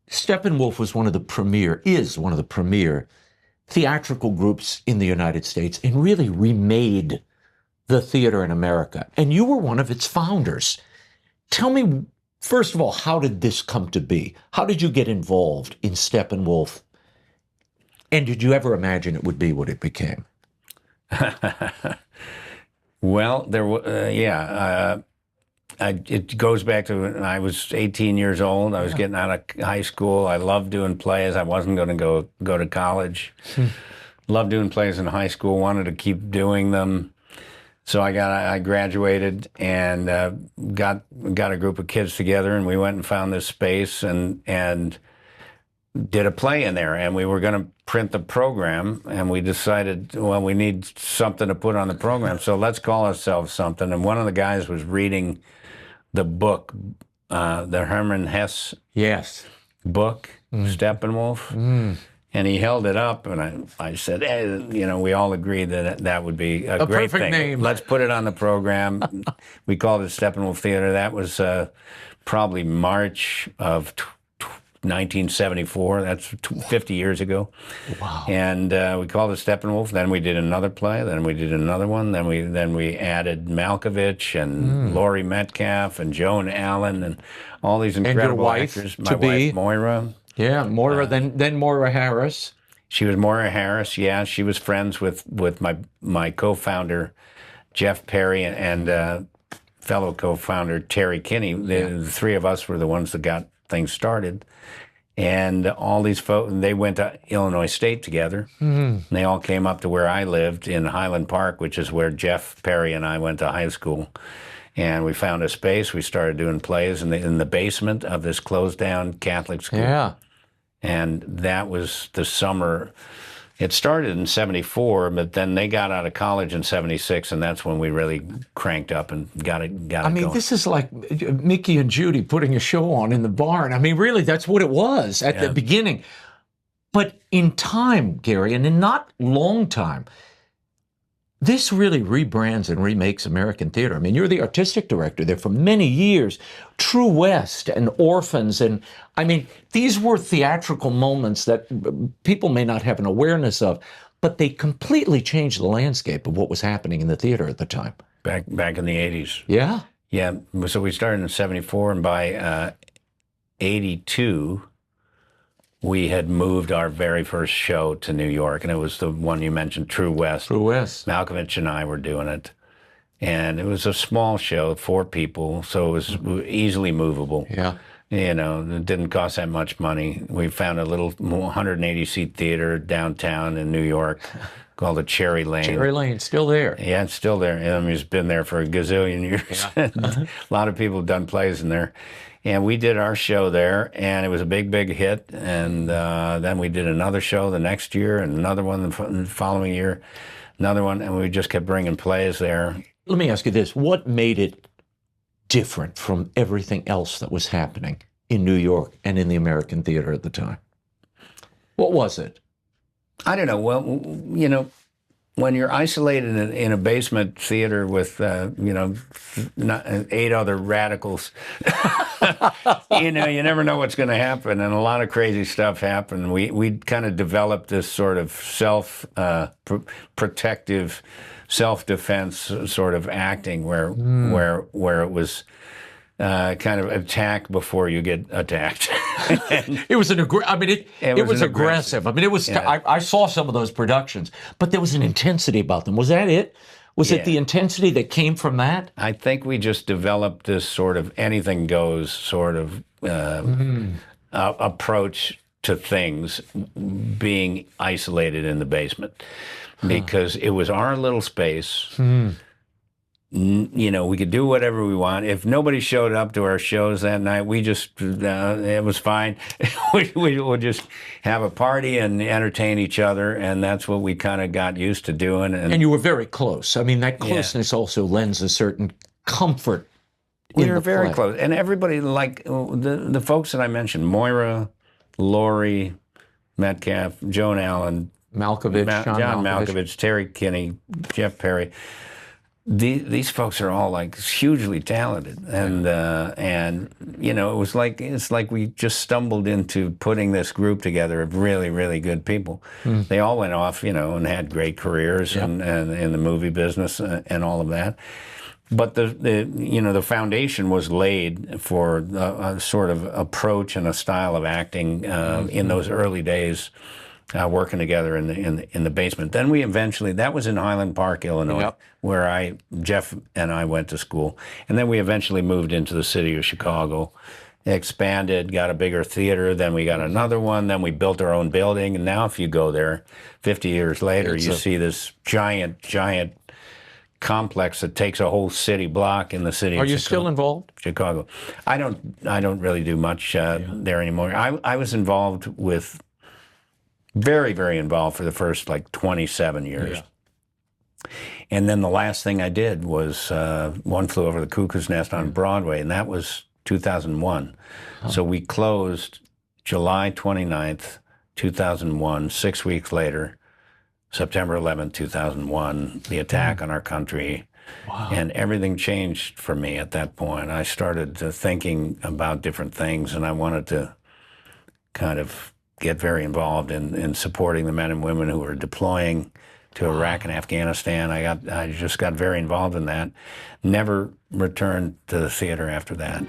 Steppenwolf was is one of the premier theatrical groups in the United States and really remade the theater in America. And you were one of its founders. Tell me, first of all, how did this come to be? How did you get involved in Steppenwolf? And did you ever imagine it would be what it became? Well, it goes back to when I was 18 years old. I was getting out of high school. I loved doing plays. I wasn't going to go to college. Loved doing plays in high school. Wanted to keep doing them. So I graduated and got a group of kids together, and we went and found this space and did a play in there. And we were going to print the program, and we decided, well, we need something to put on the program, so let's call ourselves something. And one of the guys was reading the book, the Hermann Hesse book, Steppenwolf, and he held it up, and I said, hey, we all agreed that would be a great perfect thing. Name. Let's put it on the program. We called it Steppenwolf Theatre. That was probably March of 1974. That's 50 years ago. Wow. And we called it Steppenwolf. Then we did another play. Then we did another one. Then we added Malkovich and Laurie Metcalf and Joan Allen and all these incredible actors. My wife, Moira. Yeah, Moira, then Moira Harris. She was Moira Harris, yeah. She was friends with my co-founder, Jeff Perry, and fellow co-founder, Terry Kinney. The three of us were the ones that got things started. And all these folks, they went to Illinois State together. And they all came up to where I lived in Highland Park, which is where Jeff Perry and I went to high school. And we found a space. We started doing plays in the basement of this closed-down Catholic school. Yeah. And that was the summer. It started in 74, but then they got out of college in 76, and that's when we really cranked up and got it going. This is like Mickey and Judy putting a show on in the barn. I mean, really, that's what it was at the beginning. But in time, Gary, and in not long time, this really rebrands and remakes American theater. I mean, you're the artistic director there for many years. True West and Orphans, and I mean, these were theatrical moments that people may not have an awareness of, but they completely changed the landscape of what was happening in the theater at the time. Back in the 80s. Yeah? Yeah, so we started in 74, and by 82, we had moved our very first show to New York, and it was the one you mentioned, True West. True West. Malkovich and I were doing it. And it was a small show, 4 people, so it was easily movable. Yeah. It didn't cost that much money. We found a little 180-seat theater downtown in New York called the Cherry Lane. Cherry Lane, still there. Yeah, it's still there. It's been there for a gazillion years. Yeah. A lot of people have done plays in there. And we did our show there, and it was a big, big hit. And then we did another show the next year, and another one the following year, another one, and we just kept bringing plays there. Let me ask you this. What made it different from everything else that was happening in New York and in the American theater at the time? What was it? I don't know. Well, when you're isolated in a basement theater with, 8 other radicals, you never know what's going to happen, and a lot of crazy stuff happened. We kind of developed this sort of protective, self-defense sort of acting where it was kind of attack before you get attacked. It was it was aggressive. I mean, it was. Yeah. I saw some of those productions, but there was an intensity about them. Was that it? Was it the intensity that came from that? I think we just developed this sort of anything goes sort of approach to things, being isolated in the basement, because it was our little space. We could do whatever we want. If nobody showed up to our shows that night, we just, it was fine. we would just have a party and entertain each other, and that's what we kind of got used to doing. And you were very close. I mean, that closeness also lends a certain comfort. We were very close. And everybody, like the folks that I mentioned, Moira, Laurie, Metcalf, Joan Allen, Malkovich, John Malkovich, Terry Kinney, Jeff Perry, these folks are all like hugely talented, and you know, it's like we just stumbled into putting this group together of really, really good people. They all went off, you know, and had great careers and in the movie business and all of that. But the you know, the foundation was laid for a sort of approach and a style of acting in those early days. Working together in the basement. Then we eventually, that was in Highland Park, Illinois, where Jeff and I went to school. And then we eventually moved into the city of Chicago, expanded, got a bigger theater. Then we got another one. Then we built our own building. And now, if you go there, 50 years later, you see this giant complex that takes a whole city block in the city. Are you still involved? Chicago. I don't really do much there anymore. I was involved with. Very, very involved for the first like 27 years. And then the last thing I did was One Flew Over the Cuckoo's Nest on Broadway, and that was 2001. So we closed July 29th, 2001. 6 weeks later, September 11th, 2001, the attack on our country. And everything changed for me at that point. I started thinking about different things, and I wanted to kind of get very involved in supporting the men and women who were deploying to Iraq and Afghanistan. I just got very involved in that. Never returned to the theater after that.